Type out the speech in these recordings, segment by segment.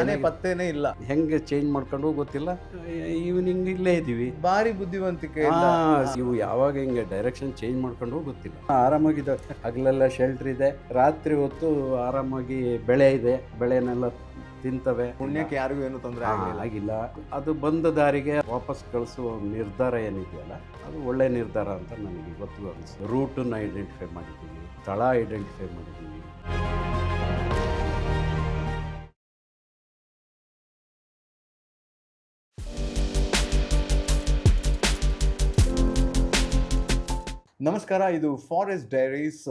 ಆನೆ ಪತ್ತೆನೇ ಇಲ್ಲ. ಹೆಂಗೆ ಚೇಂಜ್ ಮಾಡ್ಕೊಂಡು ಗೊತ್ತಿಲ್ಲ. ಈವ್ನಿಂಗ್ ಇಲ್ಲೇ ಇದ್ದೀವಿ. ಭಾರಿ ಬುದ್ಧಿವಂತಿಕೆ. ಇವು ಯಾವಾಗ ಹಿಂಗೆ ಡೈರೆಕ್ಷನ್ ಚೇಂಜ್ ಮಾಡ್ಕೊಂಡು ಗೊತ್ತಿಲ್ಲ. ಆರಾಮಾಗಿದ್ದಾವೆ. ಹಗಲೆಲ್ಲ ಶೆಲ್ಟರ್ ಇದೆ, ರಾತ್ರಿ ಹೊತ್ತು ಆರಾಮಾಗಿ ಬೆಳೆ ಇದೆ, ಬೆಳೆನೆಲ್ಲ ತಿಂತವೆ. ಪುಣ್ಯಕ್ಕೆ ಯಾರಿಗೂ ಏನು ತೊಂದರೆ ಆಗಿಲ್ಲ. ಅದು ಬಂದ ದಾರಿಗೆ ವಾಪಸ್ ಕಳಿಸುವ ನಿರ್ಧಾರ ಏನಿದೆಯಲ್ಲ, ಅದು ಒಳ್ಳೆ ನಿರ್ಧಾರ ಅಂತ ನನಗೆ ಇವತ್ತು ಅನಿಸ್ತು. ರೂಟನ್ನು ಐಡೆಂಟಿಫೈ ಮಾಡಿದ್ದೀವಿ, ಸ್ಥಳ ಐಡೆಂಟಿಫೈ ಮಾಡಿದ್ದೀವಿ. ನಮಸ್ಕಾರ, ಇದು ಫಾರೆಸ್ಟ್ ಡೈರೀಸ್.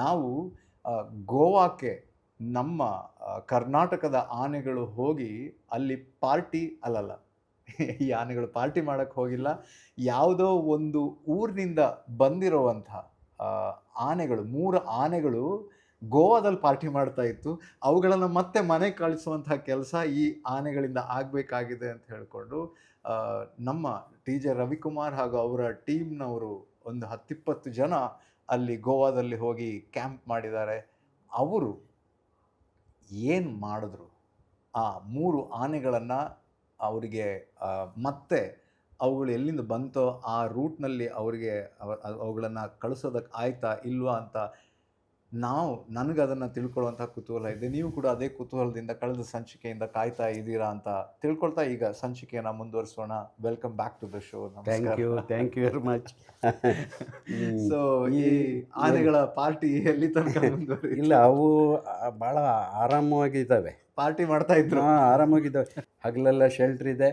ನಾವು ಗೋವಾಕ್ಕೆ ನಮ್ಮ ಕರ್ನಾಟಕದ ಆನೆಗಳು ಹೋಗಿ ಅಲ್ಲಿ ಪಾರ್ಟಿ ಅಲ್ಲಲ್ಲ ಈ ಆನೆಗಳು ಪಾರ್ಟಿ ಮಾಡೋಕ್ಕೆ ಹೋಗಿಲ್ಲ. ಯಾವುದೋ ಒಂದು ಊರಿನಿಂದ ಬಂದಿರೋವಂಥ ಆನೆಗಳು, 3 ಆನೆಗಳು ಗೋವಾದಲ್ಲಿ ಪಾರ್ಟಿ ಮಾಡ್ತಾ ಇತ್ತು. ಅವುಗಳನ್ನು ಮತ್ತೆ ಮನೆಗೆ ಕಳಿಸುವಂಥ ಕೆಲಸ ಈ ಆನೆಗಳಿಂದ ಆಗಬೇಕಾಗಿದೆ ಅಂತ ಹೇಳಿಕೊಂಡು ನಮ್ಮ ಟಿ ಜೆ ರವಿಕುಮಾರ್ ಹಾಗೂ ಅವರ ಟೀಮ್ನವರು ಒಂದು 10-20 ಜನ ಅಲ್ಲಿ ಗೋವಾದಲ್ಲಿ ಹೋಗಿ ಕ್ಯಾಂಪ್ ಮಾಡಿದ್ದಾರೆ. ಅವರು ಏನು ಮಾಡಿದ್ರು, ಆ 3 ಆನೆಗಳನ್ನು ಅವರಿಗೆ ಮತ್ತೆ ಅವುಗಳು ಎಲ್ಲಿಂದ ಬಂತೋ ಆ ರೂಟ್ನಲ್ಲಿ ಅವರಿಗೆ ಅವುಗಳನ್ನು ಕಳಿಸೋದಕ್ಕೆ ಆಯ್ತಾ ಇಲ್ವಾ ಅಂತ ನನಗೆ ಅದನ್ನು ತಿಳ್ಕೊಳ್ಳುವಂಥ ಕುತೂಹಲ ಇದೆ. ನೀವು ಕೂಡ ಅದೇ ಕುತೂಹಲದಿಂದ ಕಳೆದ ಸಂಚಿಕೆಯಿಂದ ಕಾಯ್ತಾ ಇದ್ದೀರಾ ಅಂತ ತಿಳ್ಕೊಳ್ತಾ ಈಗ ಸಂಚಿಕೆಯನ್ನು ಮುಂದುವರಿಸೋಣ. Welcome back to the show. Thank you very much. So ಈ ಆನೆಗಳ ಪಾರ್ಟಿ ಎಲ್ಲಿ ತನಕ ಇಲ್ಲ, ಅವು ಭಾಳ ಆರಾಮವಾಗಿದ್ದಾವೆ, ಪಾರ್ಟಿ ಮಾಡ್ತಾ ಇದ್ರು. ಆರಾಮಾಗಿದ್ದಾವೆ. ಹಗಲೆಲ್ಲ ಶೆಲ್ಟರ್ ಇದೆ,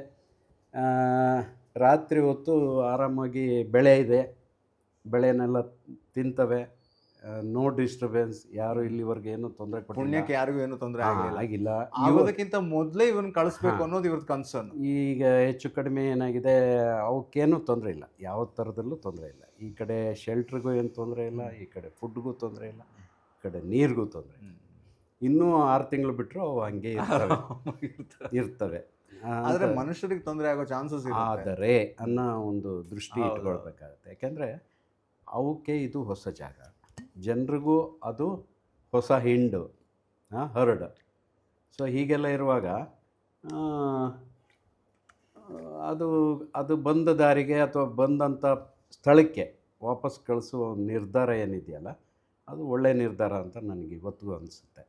ರಾತ್ರಿ ಹೊತ್ತು ಆರಾಮಾಗಿ ಬೆಳೆ ಇದೆ, ಬೆಳೆನೆಲ್ಲ ತಿಂತವೆ. No disturbance. ಯಾರು ಇಲ್ಲಿವರೆಗೆ ಏನು ತೊಂದರೆ ಕೊಟ್ಟಿಲ್ಲ. ಪುಣ್ಯಕ್ಕೆ ಯಾರಿಗೂ ಏನು ತೊಂದರೆ ಆಗಿಲ್ಲ. ಆಗೋದಕ್ಕಿಂತ ಮೊದಲೇ ಇವನ್ ಕಳಿಸ್ಬೇಕು ಅನ್ನೋದು ಇವ್ರದ್ದು ಕನ್ಸರ್ನ್. ಈಗ ಹೆಚ್ಚು ಕಡಿಮೆ ಏನಾಗಿದೆ, ಅವಕ್ಕೇನು ತೊಂದರೆ ಇಲ್ಲ, ಯಾವ ಥರದಲ್ಲೂ ತೊಂದರೆ ಇಲ್ಲ. ಈ ಕಡೆ ಶೆಲ್ಟ್ರಿಗೂ ಏನು ತೊಂದರೆ ಇಲ್ಲ, ಈ ಕಡೆ ಫುಡ್ಗೂ ತೊಂದರೆ ಇಲ್ಲ, ಈ ಕಡೆ ನೀರಿಗೂ ತೊಂದರೆ ಇಲ್ಲ. ಇನ್ನೂ 6 ತಿಂಗಳು ಬಿಟ್ಟರು ಅವು ಹಂಗೆ ಇರ್ತವೆ. ಆದರೆ ಮನುಷ್ಯರಿಗೆ ತೊಂದರೆ ಆಗೋ ಚಾನ್ಸಸ್ ಆದರೆ ಅನ್ನೋ ಒಂದು ದೃಷ್ಟಿ ಇಟ್ಕೊಳ್ಬೇಕಾಗತ್ತೆ. ಯಾಕೆಂದರೆ ಅವಕ್ಕೆ ಇದು ಹೊಸ ಜಾಗ, ಜನರಿಗೂ ಅದು ಹೊಸ ಹಿಂಡು, ಹರಡು. ಸೊ ಹೀಗೆಲ್ಲ ಇರುವಾಗ ಅದು ಬಂದ ದಾರಿಗೆ ಅಥವಾ ಬಂದಂಥ ಸ್ಥಳಕ್ಕೆ ವಾಪಸ್ ಕಳಿಸುವ ನಿರ್ಧಾರ ಏನಿದೆಯಲ್ಲ, ಅದು ಒಳ್ಳೆಯ ನಿರ್ಧಾರ ಅಂತ ನನಗೆ ಇವತ್ತಿಗೂ ಅನಿಸುತ್ತೆ.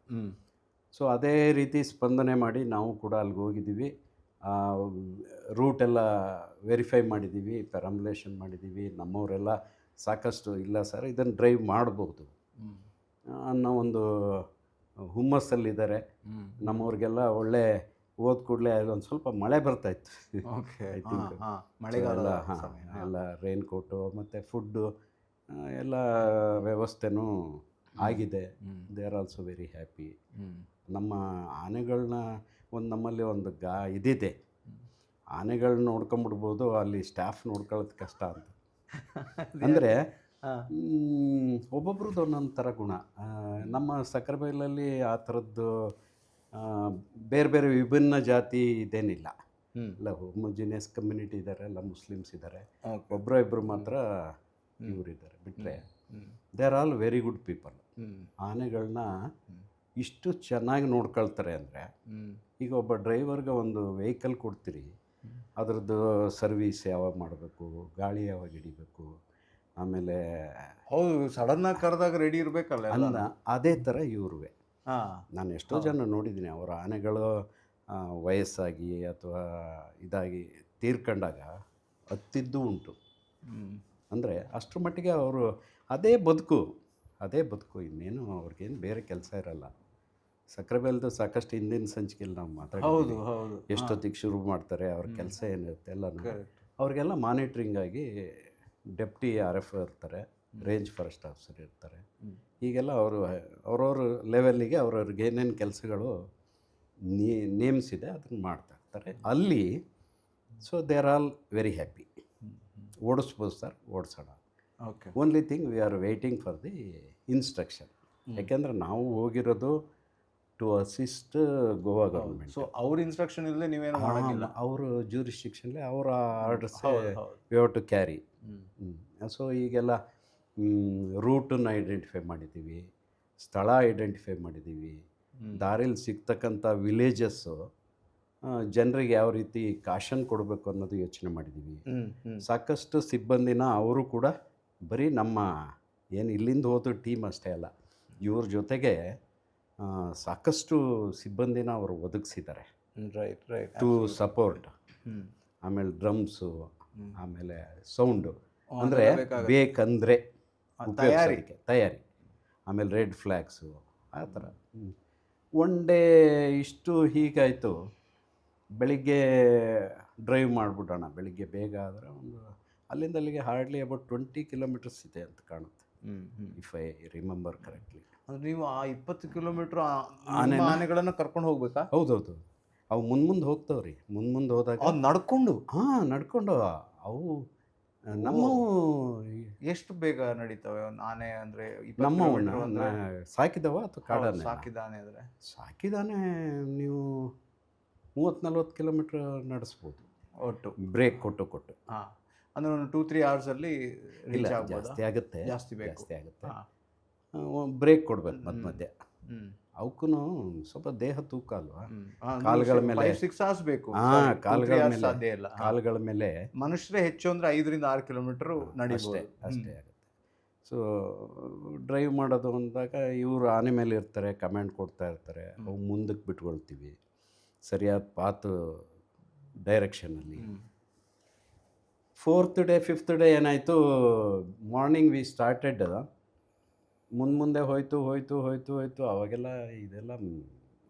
ಸೊ ಅದೇ ರೀತಿ ಸ್ಪಂದನೆ ಮಾಡಿ ನಾವು ಕೂಡ ಅಲ್ಲಿಗೆ ಹೋಗಿದ್ದೀವಿ. ರೂಟೆಲ್ಲ ವೆರಿಫೈ ಮಾಡಿದ್ದೀವಿ, ಪೆರಂಬುಲೇಷನ್ ಮಾಡಿದ್ದೀವಿ. ನಮ್ಮವರೆಲ್ಲ ಸಾಕಷ್ಟು ಇಲ್ಲ ಸರ್, ಇದನ್ನು ಡ್ರೈವ್ ಮಾಡ್ಬೋದು ಅನ್ನೋ ಒಂದು ಹುಮ್ಮಸ್ಸಲ್ಲಿದ್ದಾರೆ. ನಮ್ಮವ್ರಿಗೆಲ್ಲ ಒಳ್ಳೆ ಹೋದ ಕೂಡಲೇ ಒಂದು ಸ್ವಲ್ಪ ಮಳೆ ಬರ್ತಾಯಿತ್ತು. ಐ ಥಿಂಕ್ ಮಳೆಗಾಲ ಎಲ್ಲ ರೈನ್ ಕೋಟು ಮತ್ತು ಫುಡ್ಡು ಎಲ್ಲ ವ್ಯವಸ್ಥೆನೂ ಆಗಿದೆ. They are also very happy. ನಮ್ಮ ಆನೆಗಳನ್ನ ನಮ್ಮಲ್ಲಿ ಒಂದು ಇದಿದೆ, ಆನೆಗಳನ್ನ ನೋಡ್ಕೊಂಬಿಡ್ಬೋದು, ಅಲ್ಲಿ ಸ್ಟಾಫ್ ನೋಡ್ಕೊಳ್ಳೋದು ಕಷ್ಟ ಅಂತ. ಅಂದರೆ ಒಬ್ಬೊಬ್ರದ್ದು ಒಂದೊಂದು ಥರ ಗುಣ. ನಮ್ಮ ಸಕ್ಕರೆಬೈಲಲ್ಲಿ ಆ ಥರದ್ದು ಬೇರೆ ಬೇರೆ ವಿಭಿನ್ನ ಜಾತಿ ಇದೇನಿಲ್ಲ. ಎಲ್ಲ ಹೋಮೋಜಿನಿಯಸ್ ಕಮ್ಯುನಿಟಿ ಇದ್ದಾರೆ, ಎಲ್ಲ ಮುಸ್ಲಿಮ್ಸ್ ಇದ್ದಾರೆ. ಒಬ್ಬರು ಮಾತ್ರ ಇವರಿದ್ದಾರೆ, ಬಿಟ್ಟರೆ they are all very good people. ಆನೆಗಳನ್ನ ಇಷ್ಟು ಚೆನ್ನಾಗಿ ನೋಡ್ಕೊಳ್ತಾರೆ ಅಂದರೆ, ಈಗ ಒಬ್ಬ ಡ್ರೈವರ್ಗೆ ಒಂದು ವೆಹಿಕಲ್ ಕೊಡ್ತೀರಿ, ಅದರದ್ದು ಸರ್ವೀಸ್ ಯಾವಾಗ ಮಾಡಬೇಕು, ಗಾಳಿ ಯಾವಾಗ ಹಿಡಿಬೇಕು, ಆಮೇಲೆ ಹೌದು ಸಡನ್ನಾಗಿ ಕರೆದಾಗ ರೆಡಿ ಇರಬೇಕಲ್ಲ ಅಲ್ಲ, ಅದೇ ಥರ ಇವ್ರುವೆ. ನಾನು ಎಷ್ಟೋ ಜನ ನೋಡಿದ್ದೀನಿ, ಅವರ ಆನೆಗಳು ವಯಸ್ಸಾಗಿ ಅಥವಾ ಇದಾಗಿ ತೀರ್ಕೊಂಡಾಗ ಹತ್ತಿದ್ದು ಉಂಟು. ಅಂದರೆ ಅಷ್ಟರ ಮಟ್ಟಿಗೆ ಅವರು ಅದೇ ಬದುಕು, ಇನ್ನೇನು ಅವ್ರಿಗೇನು ಬೇರೆ ಕೆಲಸ ಇರಲ್ಲ. ಸಕ್ಕರೆಬೈಲ್ದು ಸಾಕಷ್ಟು ಹಿಂದಿನ ಸಂಚಿಕೆಯಲ್ಲಿ ನಾವು ಮಾತಾಡ್ತೀವಿ, ಎಷ್ಟೊತ್ತಿಗೆ ಶುರು ಮಾಡ್ತಾರೆ, ಅವ್ರ ಕೆಲಸ ಏನಿರುತ್ತೆ ಎಲ್ಲ. ಅವ್ರಿಗೆಲ್ಲ ಮಾನಿಟ್ರಿಂಗ್ ಆಗಿ ಡೆಪ್ಟಿ RF ಇರ್ತಾರೆ, ರೇಂಜ್ ಫಾರೆಸ್ಟ್ ಆಫೀಸರ್ ಇರ್ತಾರೆ. ಹೀಗೆಲ್ಲ ಅವ್ರವ್ರ ಲೆವೆಲ್ಲಿಗೆ ಅವ್ರವ್ರಿಗೆ ಏನೇನು ಕೆಲಸಗಳು ನೇಮ್ಸಿದೆ ಅದನ್ನು ಮಾಡ್ತಾ ಇರ್ತಾರೆ ಅಲ್ಲಿ. So they are all very happy. ಓಡಿಸ್ಬೋದು ಸರ್, ಓಡಿಸೋಣ. Only thing we are waiting for the instruction. ಯಾಕೆಂದರೆ ನಾವು ಹೋಗಿರೋದು to assist Goa government. So ಅವ್ರ ಇನ್ಸ್ಟ್ರಕ್ಷನ್ ಇಲ್ಲದೆ ನೀವೇನು ಮಾಡೋಂಗಿಲ್ಲ. ಅವರ ಜ್ಯೂರಿಸ್ಟಿಕ್ಷನ್ಲಿ ಅವರ orders we have to carry. So ಈಗೆಲ್ಲ ರೂಟನ್ನು ಐಡೆಂಟಿಫೈ ಮಾಡಿದ್ದೀವಿ, ಸ್ಥಳ ಐಡೆಂಟಿಫೈ ಮಾಡಿದ್ದೀವಿ, ದಾರಿಲಿ ಸಿಗ್ತಕ್ಕಂಥ ವಿಲೇಜಸ್ಸು ಜನರಿಗೆ ಯಾವ ರೀತಿ ಕಾಷನ್ ಕೊಡಬೇಕು ಅನ್ನೋದು ಯೋಚನೆ ಮಾಡಿದ್ದೀವಿ. ಸಾಕಷ್ಟು ಸಿಬ್ಬಂದಿನ ಅವರು ಕೂಡ ಬರೀ ನಮ್ಮ ಏನು ಇಲ್ಲಿಂದ ಹೋದ ಟೀಮ್ ಅಷ್ಟೇ ಅಲ್ಲ, ಇವ್ರ ಜೊತೆಗೆ ಸಾಕಷ್ಟು ಸಿಬ್ಬಂದಿನ ಅವರು ಒದಗಿಸಿದ್ದಾರೆ ಟು ಸಪೋರ್ಟ್. ಆಮೇಲೆ ಡ್ರಮ್ಸು, ಆಮೇಲೆ ಸೌಂಡು, ಅಂದರೆ ಬೇಕಂದರೆ ತಯಾರಿ, ಆಮೇಲೆ ರೆಡ್ ಫ್ಲ್ಯಾಗ್ಸು, ಆ ಥರ. ಒನ್ ಡೇ ಇಷ್ಟು ಹೀಗಾಯಿತು. ಬೆಳಿಗ್ಗೆ ಡ್ರೈವ್ ಮಾಡಿಬಿಡೋಣ, ಬೆಳಿಗ್ಗೆ ಬೇಗ ಆದರೆ ಒಂದು ಅಲ್ಲಿಂದ ಅಲ್ಲಿಗೆ ಹಾರ್ಡ್ಲಿ ಅಬೌಟ್ 20 ಕಿಲೋಮೀಟರ್ಸ್ ಇದೆ ಅಂತ ಕಾಣುತ್ತೆ, ಇಫ್ ಐ ರಿಮೆಂಬರ್ ಕರೆಕ್ಟ್ಲಿ. ಅಂದರೆ ನೀವು ಆ 20 ಕಿಲೋಮೀಟ್ರ್ ಆನೆಗಳನ್ನು ಕರ್ಕೊಂಡು ಹೋಗ್ಬೇಕಾ? ಹೌದೌದು, ಅವು ಮುಂದೆ ಹೋಗ್ತಾವ್ರಿ. ಮುಂದೆ ಹೋದಾಗ ನಡ್ಕೊಂಡು ನಡ್ಕೊಂಡು ಅವು ನಮ್ಮ ಎಷ್ಟು ಬೇಗ ನಡೀತವೆ ಒಂದು ಆನೆ? ಅಂದರೆ ನಮ್ಮ ಸಾಕಿದವ ಅಥವಾ ಕಾಡಾನೆ? ಸಾಕಿದಾನೆ ಅಂದರೆ ಸಾಕಿದಾನೆ ನೀವು 30-40 ಕಿಲೋಮೀಟ್ರ್ ನಡೆಸ್ಬೋದು ಒಟ್ಟು, ಬ್ರೇಕ್ ಕೊಟ್ಟು. ಹಾಂ, ಅಂದರೆ ಒಂದು 2-3 ಅವರ್ಸಲ್ಲಿ ಇಲ್ಲ, ಜಾಸ್ತಿ ಆಗುತ್ತೆ, ಜಾಸ್ತಿ ಆಗುತ್ತೆ. ಬ್ರೇಕ್ ಕೊಡ್ಬೇಕು ಮಧ್ಯೆ. ಅವಕ್ಕೂ ಸ್ವಲ್ಪ ದೇಹ ತೂಕ ಅಲ್ವಾ, ಕಾಲುಗಳ ಮೇಲೆ 5-6 ಅವರ್ಸ್ ಬೇಕು. ಕಾಲುಗಳ ಮೇಲೆ ಸಾಧ್ಯ ಇಲ್ಲ. ಕಾಲುಗಳ ಮೇಲೆ ಮನುಷ್ಯರೇ ಹೆಚ್ಚು ಅಂದರೆ 5-6 ಕಿಲೋಮೀಟರ್ ಅಷ್ಟೇ ಆಗುತ್ತೆ. ಸೊ ಡ್ರೈವ್ ಮಾಡೋದು ಅಂದಾಗ ಇವರು ಆನೆ ಮೇಲೆ ಇರ್ತಾರೆ, ಕಮಾಂಡ್ ಕೊಡ್ತಾ ಇರ್ತಾರೆ, ಅವು ಮುಂದಕ್ಕೆ ಬಿಟ್ಕೊಳ್ತೀವಿ ಸರಿಯಾದ ಪಾತ್ ಡೈರೆಕ್ಷನಲ್ಲಿ. 4th ಡೇ 5th ಡೇ ಏನಾಯಿತು, ಮಾರ್ನಿಂಗ್ ವಿ ಸ್ಟಾರ್ಟೆಡ್. ಮುಂದೆ ಹೋಯ್ತು. ಅವಾಗೆಲ್ಲ ಇದೆಲ್ಲ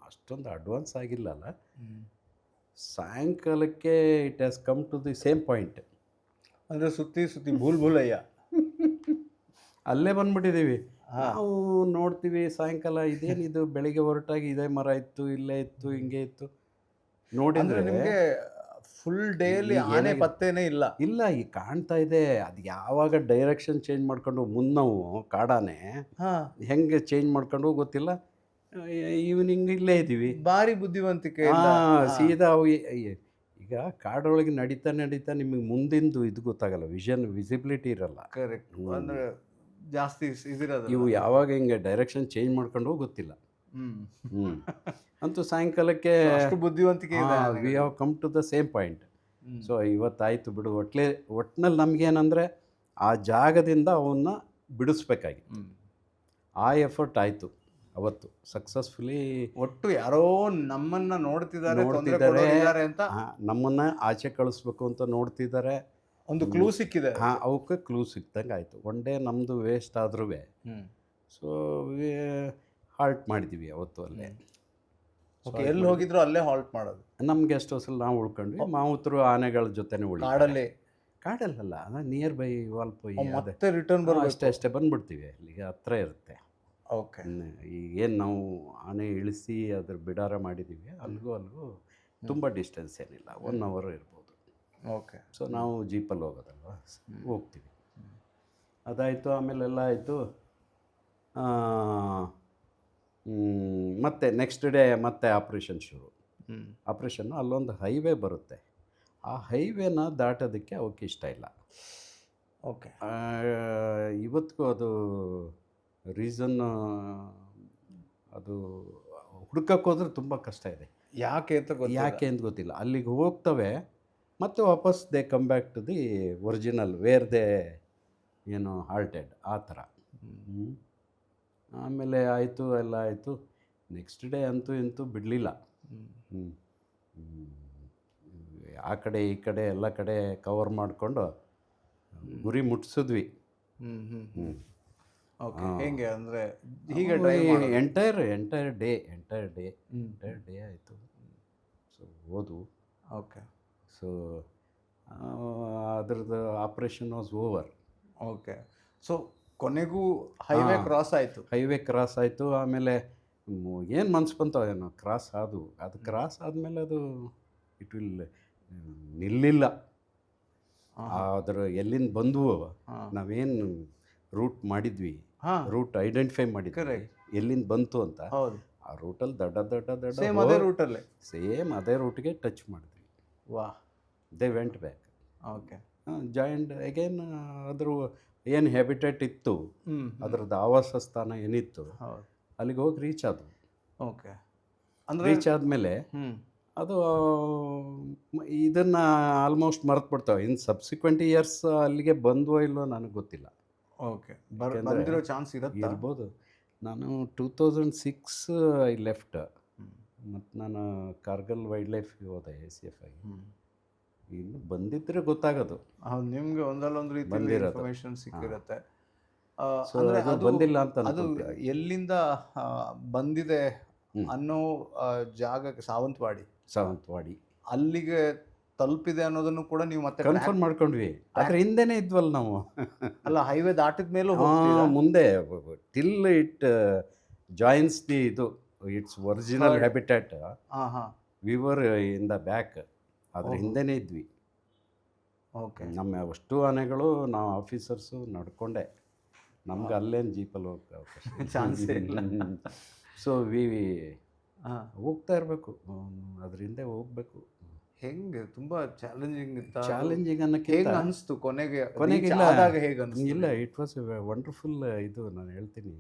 ಅಷ್ಟೊಂದು ಅಡ್ವಾನ್ಸ್ ಆಗಿಲ್ಲಲ್ಲ. ಸಾಯಂಕಾಲಕ್ಕೆ it has come to the same point. ಅಂದರೆ ಸುತ್ತಿ ಭೂಲಯ್ಯ ಅಲ್ಲೇ ಬಂದ್ಬಿಟ್ಟಿದ್ದೀವಿ. ನಾವು ನೋಡ್ತೀವಿ ಸಾಯಂಕಾಲ, ಇದೇನಿದು ಬೆಳಿಗ್ಗೆ ಹೊರಟಾಗಿ ಇದೇ ಮರ ಇತ್ತು, ಇಲ್ಲೇ ಇತ್ತು, ಹಿಂಗೆ ಇತ್ತು. ನೋಡಿದ್ರೆ ನಿಮಗೆ ಫುಲ್ ಡೇಲಿ ಆನೆ ಪತ್ತೇನೇ ಇಲ್ಲ. ಈಗ ಕಾಣ್ತಾ ಇದೆ. ಅದು ಯಾವಾಗ ಡೈರೆಕ್ಷನ್ ಚೇಂಜ್ ಮಾಡ್ಕೊಂಡು ನಾವು ಕಾಡಾನೆ ಹೆಂಗೆ ಚೇಂಜ್ ಮಾಡ್ಕೊಂಡು ಗೊತ್ತಿಲ್ಲ, ಈವ್ನಿಂಗ್ ಇಲ್ಲೇ ಇದ್ದೀವಿ. ಭಾರಿ ಬುದ್ಧಿವಂತಿಕೆ. ಸೀದಾ ಅವು ಈಗ ಕಾಡೊಳಗೆ ನಡೀತಾ ನಿಮಗೆ ಮುಂದಿಂದು ಇದು ಗೊತ್ತಾಗಲ್ಲ, ವಿಸಿಬಿಲಿಟಿ ಇರಲ್ಲ. ಕರೆಕ್ಟ್, ಅಂದರೆ ಜಾಸ್ತಿ ಇದಿರೋದು. ಇವು ಯಾವಾಗ ಹಿಂಗೆ ಡೈರೆಕ್ಷನ್ ಚೇಂಜ್ ಮಾಡ್ಕೊಂಡು ಗೊತ್ತಿಲ್ಲ. ಅಂತೂ ಸಾಯಂಕಾಲಕ್ಕೆ ಅಷ್ಟು ಬುದ್ಧಿವಂತಿಕೆ ಇದೆ. We have come to the same point. So ಇವತ್ತಾಯಿತು ಬಿಡು. ಒಟ್ಟಿನಲ್ಲಿ ನಮಗೇನಂದರೆ ಆ ಜಾಗದಿಂದ ಅವನ್ನ ಬಿಡಿಸ್ಬೇಕಾಗಿತ್ತು. ಆ ಎಫರ್ಟ್ ಆಯಿತು ಅವತ್ತು ಸಕ್ಸಸ್ಫುಲಿ. ಒಟ್ಟು ಯಾರೋ ನಮ್ಮನ್ನು ನೋಡ್ತಿದ್ದಾರೆ ಅಂತ, ನಮ್ಮನ್ನು ಆಚೆ ಕಳಿಸ್ಬೇಕು ಅಂತ ನೋಡ್ತಿದ್ದಾರೆ. ಒಂದು ಕ್ಲೂ ಸಿಕ್ಕಿದೆ. ಅವಕ್ಕೆ ಕ್ಲೂ ಸಿಕ್ದಂಗೆ ಆಯಿತು. ಒನ್ ಡೇ ನಮ್ಮದು ವೇಸ್ಟ್ ಆದ್ರೂ ಸೊ ಹಾಲ್ಟ್ ಮಾಡಿದ್ದೀವಿ ಅವತ್ತು ಅಲ್ಲೇ. ಎಲ್ಲಿ ಹೋಗಿದ್ರು ಅಲ್ಲೇ ಹಾಲ್ಟ್ ಮಾಡೋದು. ನಮ್ಮ ಗೆಸ್ಟ್ ಹೌಸಲ್ಲಿ ನಾವು ಉಳ್ಕೊಂಡ್ವಿ. ಮಾವುತರು ಆನೆಗಳ ಜೊತೆನೇ ಕಾಡಲ್ಲ, ನಿಯರ್ ಬೈ ವಾಲ್ಪೊಯ್. ಮತ್ತೆ ರಿಟರ್ನ್ ಅಷ್ಟೇ ಬಂದ್ಬಿಡ್ತೀವಿ, ಅಲ್ಲಿಗೆ ಹತ್ರ ಇರುತ್ತೆ. ಓಕೆ, ಈಗೇನು ನಾವು ಆನೆ ಇಳಿಸಿ ಅದ್ರ ಬಿಡಾರ ಮಾಡಿದ್ದೀವಿ, ಅಲ್ಲಿಗೂ ತುಂಬ ಡಿಸ್ಟೆನ್ಸ್ ಏನಿಲ್ಲ, 1 hour ಇರ್ಬೋದು. ಓಕೆ, ಸೊ ನಾವು ಜೀಪಲ್ಲಿ ಹೋಗೋದಲ್ವ, ಹೋಗ್ತೀವಿ. ಅದಾಯಿತು. ಆಮೇಲೆಲ್ಲ ಆಯಿತು. ಮತ್ತೆ ನೆಕ್ಸ್ಟ್ ಡೇ ಮತ್ತೆ ಆಪ್ರೇಷನ್ ಶುರು. ಆಪ್ರೇಷನ್ನು ಅಲ್ಲೊಂದು ಹೈವೇ ಬರುತ್ತೆ. ಆ ಹೈವೇನ ದಾಟೋದಕ್ಕೆ ಅವಕ್ಕೆ ಇಷ್ಟ ಇಲ್ಲ. ಓಕೆ, ಇವತ್ತಿಗೂ ಅದು ರೀಸನ್, ಅದು ಹುಡ್ಕಕ್ಕೆ ಹೋದ್ರೆ ತುಂಬ ಕಷ್ಟ ಇದೆ. ಯಾಕೆ ಅಂತ ಗೊತ್ತಿಲ್ಲ. ಅಲ್ಲಿಗೆ ಹೋಗ್ತವೆ, ಮತ್ತೆ ವಾಪಸ್ they come back to the original where they halted, ಆ ಥರ. ಆಮೇಲೆ ಆಯಿತು, ಎಲ್ಲ ಆಯಿತು. ನೆಕ್ಸ್ಟ್ ಡೇ ಅಂತೂ ಬಿಡಲಿಲ್ಲ. ಆ ಕಡೆ ಈ ಕಡೆ ಎಲ್ಲ ಕಡೆ ಕವರ್ ಮಾಡಿಕೊಂಡು ಗುರಿ ಮುಟ್ಟಿಸಿದ್ವಿ. ಹೆಂಗೆ ಅಂದರೆ ಹೀಗೆ ಎಂಟೈರ್ ಡೇ ಆಯಿತು. ಸೊ ಹೋದು. ಓಕೆ, ಸೊ ಅದ್ರದ್ದು operation was over. Okay, so ಕೊನೆಗೂ ಹೈವೇ ಕ್ರಾಸ್ ಆಯಿತು. ಆಮೇಲೆ ಏನು ಮನ್ಸು ಬಂತೋ ಏನೋ, ಕ್ರಾಸ್ ಆದಮೇಲೆ ಅದು ಇಟ್ ವಿಲ್ ನಿಲ್ಲಿಲ್ಲ. ಅದ್ರ ಎಲ್ಲಿಂದ ಬಂದವು, ನಾವೇನು ರೂಟ್ ಮಾಡಿದ್ವಿ, ರೂಟ್ ಐಡೆಂಟಿಫೈ ಮಾಡಿದ್ವಿ, ಎಲ್ಲಿಂದ ಬಂತು ಅಂತ. ಆ ರೂಟಲ್ಲಿ ದೊಡ್ಡ ಸೇಮ್ ಅದೇ ರೂಟ್ಗೆ ಟಚ್ ಮಾಡಿದ್ವಿ. They went back. Okay, joint again ಅದ್ರ ಏನು ಹ್ಯಾಬಿಟೇಟ್ ಇತ್ತು, ಅದರದ್ದು ಆವಾಸ ಸ್ಥಾನ ಏನಿತ್ತು, ಅಲ್ಲಿಗೆ ಹೋಗಿ ರೀಚ್ ಆದವು. ಓಕೆ. ಅಂದರೆ ರೀಚ್ ಆದಮೇಲೆ ಅದು ಇದನ್ನು ಆಲ್ಮೋಸ್ಟ್ ಮರೆತುಬಿಡ್ತಾವೆ. ಇನ್ನು ಸಬ್ಸಿಕ್ವೆಂಟ್ ಇಯರ್ಸ್ ಅಲ್ಲಿಗೆ ಬಂದವೋ ಇಲ್ಲೋ ನನಗೆ ಗೊತ್ತಿಲ್ಲ. ಓಕೆ. ಯಾಕೆಂದರೆ ಬಂದಿರೋ ಚಾನ್ಸ್ ಇರುತ್ತಾ? ಇರ್ಬೋದು. ನಾನು 2006 ಐ ಲೆಫ್ಟ್. ಮತ್ತು ನಾನು ಕಾರ್ಗಲ್ ವೈಲ್ಡ್ ಲೈಫ್ಗೆ ಹೋದೆ ACF ಆಗಿ. ಇನ್ನು ಬಂದಿದ್ದರೆ ಗೊತ್ತಾಗೋದು. ಹೌದು, ನಿಮಗೆ ಒಂದಲ್ಲೊಂದು ರೀತಿಯಲ್ಲಿ ಬಂದಿರೋದು. ಇನ್ಫಾರ್ಮೇಷನ್ ಸಿಕ್ಕಿರುತ್ತೆ. ಸೊ ಅಂದರೆ ಅದು ಅದು ಬಂದಿಲ್ಲ ಅಂತ ಅದು ಅನ್ಕೊಂತೀನಿ. ಎಲ್ಲಿಂದ ಬಂದಿದೆ ಅನ್ನೋ ಜಾಗಕ್ಕೆ ಸಾವಂತವಾಡಿ ಅಲ್ಲಿಗೆ ತಲುಪಿದೆ ಅನ್ನೋದನ್ನು ಕೂಡ ನೀವು ಮತ್ತೆ ಕನ್ಫರ್ಮ್ ಮಾಡ್ಕೊಂಡ್ವಿ. ಅದ್ರ ಹಿಂದೆನೇ ಇದ್ವಲ್ಲ ನಾವು. ಅಲ್ಲ, ಹೈವೇ ದಾಟಿದ ಮೇಲೂ ಮುಂದೆ ಟಿಲ್ ಇಟ್ ಜಾಯಿನ್ಸ್ ದಿ ಇದು its original habitat. We were in the back. ಅದ್ರ ಹಿಂದೆನೇ ಇದ್ವಿ. ಓಕೆ. ನಮ್ಮ ಅಷ್ಟು ಆನೆಗಳು ನಾವು ಆಫೀಸರ್ಸು ನಡ್ಕೊಂಡೆ. ನಮ್ಗೆ ಅಲ್ಲೇನು ಜೀಪಲ್ಲಿ ಹೋಗಕ್ಕೆ ಅವಕಾಶ ಚಾನ್ಸೇ ಇಲ್ಲ. ಸೊ ಹೋಗ್ತಾ ಇರಬೇಕು, ಅದ್ರ ಹಿಂದೆ ಹೋಗ್ಬೇಕು. ಹೆಂಗೆ ತುಂಬಾ ಚಾಲೆಂಜಿಂಗ್ ಇತ್ತ? ಚಾಲೆಂಜಿಂಗ್ ಹೇಗೆ ಅನ್ನೋಕ್ಕಿಂತ ಅನಿಸ್ತು ಕೊನೆಗೆ ಇಲ್ಲ ಆದಾಗ ಹೇಗೆ ಅನಿಸ್ತು? ಇಲ್ಲ, ಇಟ್ ವಾಸ್ ವಂಡರ್ಫುಲ್. ಇದು ನಾನು ಹೇಳ್ತೀನಿ,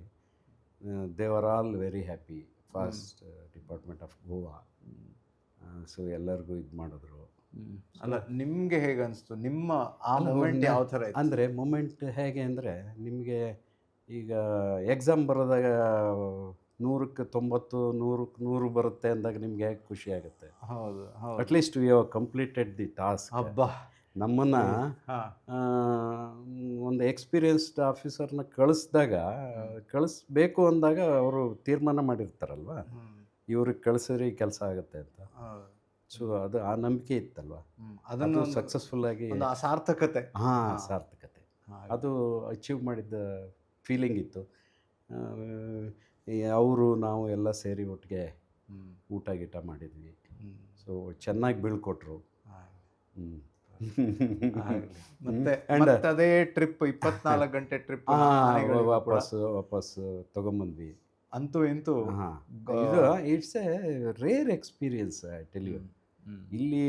they are all very happy. Fast department of Goa. So ಎಲ್ಲರಿಗೂ ಇದು ಮಾಡಿದ್ರು. ಅಲ್ಲ, ನಿಮಗೆ ಹೇಗೆ ಅನಿಸ್ತು? ನಿಮ್ಮ ಆ ಮೂಮೆಂಟ್ ಯಾವ ಥರ ಇತ್ತು? ಅಂದರೆ ಮೂಮೆಂಟ್ ಹೇಗೆ ಅಂದರೆ, ನಿಮಗೆ ಈಗ ಎಕ್ಸಾಮ್ ಬರೋದಾಗ 100ಕ್ಕೆ 90, 100ಕ್ಕೆ 100 ಬರುತ್ತೆ ಅಂದಾಗ ನಿಮ್ಗೆ ಹೇಗೆ ಖುಷಿ ಆಗುತ್ತೆ. ಹೌದು, at least we have completed the task. ಹಬ್ಬ. ನಮ್ಮನ್ನು ಒಂದು ಎಕ್ಸ್ಪೀರಿಯನ್ಸ್ಡ್ ಆಫೀಸರ್ನ ಕಳಿಸ್ಬೇಕು ಅಂದಾಗ ಅವರು ತೀರ್ಮಾನ ಮಾಡಿರ್ತಾರಲ್ವ, ಇವ್ರಿಗೆ ಕಳಿಸಿದ್ರೆ ಈ ಕೆಲಸ ಆಗುತ್ತೆ ಅಂತ. ಸೊ ಅದು ಆ ನಂಬಿಕೆ ಇತ್ತಲ್ವ, ಅದನ್ನು ಸಕ್ಸಸ್ಫುಲ್ಲಾಗಿ ಸಾರ್ಥಕತೆ. ಸಾರ್ಥಕತೆ ಅದು ಅಚೀವ್ ಮಾಡಿದ್ದ ಫೀಲಿಂಗ್ ಇತ್ತು. ಅವರು ನಾವು ಎಲ್ಲ ಸೇರಿ ಒಟ್ಟಿಗೆ ಊಟ ಗೀಟ ಮಾಡಿದ್ವಿ. ಸೊ ಚೆನ್ನಾಗಿ ಬೀಳ್ಕೊಟ್ರು. ಮತ್ತೆ ಅದೇ ಟ್ರಿಪ್ 24 ಗಂಟೆ ಟ್ರಿಪ್ ವಾಪಸ್ ತಗೊಂಬಂದ್ವಿ. ಅಂತೂ ಇಂತೂ ಇದು it's a rare experience, I tell you. ಇಲ್ಲಿ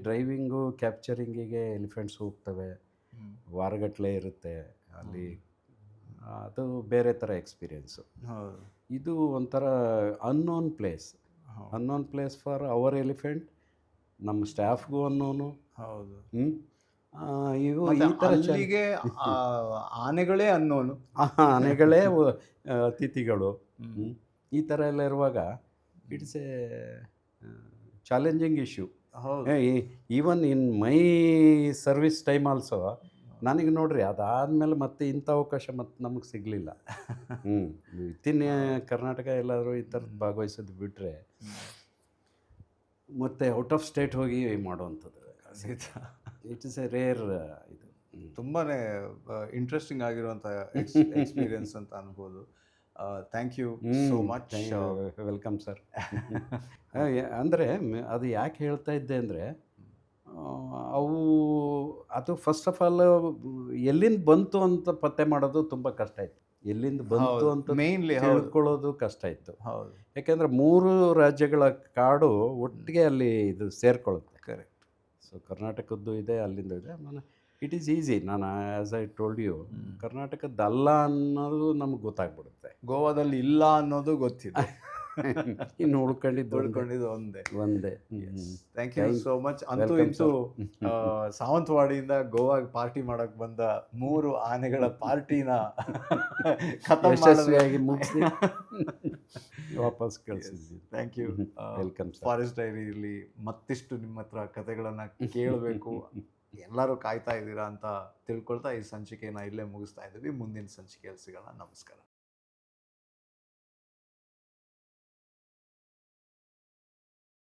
ಡ್ರೈವಿಂಗು ಕ್ಯಾಪ್ಚರಿಂಗಿಗೆ ಎಲಿಫೆಂಟ್ಸ್ ಹೋಗ್ತವೆ, ವಾರಗಟ್ಟಲೆ ಇರುತ್ತೆ ಅಲ್ಲಿ. ಅದು ಬೇರೆ ಥರ ಎಕ್ಸ್ಪೀರಿಯೆನ್ಸು. ಇದು ಒಂಥರ unknown place for our elephant. ನಮ್ಮ ಸ್ಟಾಫ್ಗೂ ಅನ್ನೋನು. ಹೌದು. ಇವು ಈ ಥರ ಆನೆಗಳೇ ಅನ್ನೋನು, ಆನೆಗಳೇ ಅತಿಥಿಗಳು. ಈ ಥರ ಎಲ್ಲ ಇರುವಾಗ it's A challenging issue. Even in my service time also ನನಗೆ ನೋಡ್ರಿ, ಅದಾದಮೇಲೆ ಮತ್ತೆ ಇಂಥ ಅವಕಾಶ ಮತ್ತೆ ನಮಗೆ ಸಿಗಲಿಲ್ಲ. ವಿತಿನ್ ಕರ್ನಾಟಕ ಎಲ್ಲಾದರೂ ಈ ಥರದ್ದು ಭಾಗವಹಿಸೋದು ಬಿಟ್ಟರೆ ಮತ್ತು ಔಟ್ ಆಫ್ ಸ್ಟೇಟ್ ಹೋಗಿ ಮಾಡುವಂಥದ್ದು ಇಟ್ ಇಸ್ ಎ ರೇರ್. ಇದು ತುಂಬಾ ಇಂಟ್ರೆಸ್ಟಿಂಗ್ ಆಗಿರುವಂಥ ಎಕ್ಸ್ಪೀರಿಯನ್ಸ್ ಅಂತ ಅನ್ಬೋದು. Thank you so much. Welcome sir. ಅಂದರೆ ಅದು ಯಾಕೆ ಹೇಳ್ತಾ ಇದ್ದೆ ಅಂದರೆ, ಅದು ಫಸ್ಟ್ ಆಫ್ ಆಲ್ ಎಲ್ಲಿಂದ ಬಂತು ಅಂತ ಪತ್ತೆ ಮಾಡೋದು ತುಂಬ ಕಷ್ಟ ಇತ್ತು. ಎಲ್ಲಿಂದ ಬಂತು ಅಂತ ಮೇನ್ಲಿ ತಿಳ್ಕೊಳ್ಳೋದು ಕಷ್ಟ ಇತ್ತು. ಹೌದು, ಯಾಕೆಂದರೆ 3 ರಾಜ್ಯಗಳ ಕಾಡು ಒಟ್ಟಿಗೆ ಅಲ್ಲಿ ಇದು ಸೇರ್ಕೊಳ್ಳುತ್ತೆ. ಕರೆಕ್ಟ್. ಸೊ ಕರ್ನಾಟಕದ್ದು ಇದೆ, ಅಲ್ಲಿಂದ ಇದೆ. It is easy. ನಾನು ಆ್ಯಸ್ ಐ ಟೋಲ್ಡ್ ಯು, ಕರ್ನಾಟಕದ್ದಲ್ಲ ಅನ್ನೋದು ನಮ್ಗೆ ಗೊತ್ತಾಗ್ಬಿಡುತ್ತೆ. ಗೋವಾದಲ್ಲಿ ಇಲ್ಲ ಅನ್ನೋದು ಗೊತ್ತಿದೆ. ಇನ್ನು ಉಳ್ಕೊಂಡಿದ್ದು ಒಂದೇ. Thank you so much. ಅಂತೂ ಇಂತೂ ಸಾವಂತವಾಡಿಯಿಂದ ಗೋವಾಗ ಪಾರ್ಟಿ ಮಾಡಕ್ ಬಂದ 3 ಆನೆಗಳ ಪಾರ್ಟಿನ ಯಶಸ್ವಿಯಾಗಿ ಮುಗಿಸಿ ವಾಪಸ್ ಕಳಿಸಿದ್ವಿ. Thank you. ವೆಲ್ಕಮ್. ಫಾರೆಸ್ಟ್ ಡೈರಿಯಲ್ಲಿ ಮತ್ತಿಷ್ಟು ನಿಮ್ಮ ಹತ್ರ ಕಥೆಗಳನ್ನು ಕೇಳಬೇಕು, ಎಲ್ಲರೂ ಕಾಯ್ತಾ ಇದ್ದೀರಾ ಅಂತ ತಿಳ್ಕೊಳ್ತಾ ಈ ಸಂಚಿಕೆಯನ್ನು ಇಲ್ಲೇ ಮುಗಿಸ್ತಾ ಇದ್ದೀವಿ. ಮುಂದಿನ ಸಂಚಿಕೆಯಲ್ಲಿ ಸಿಗೋಣ. ನಮಸ್ಕಾರ.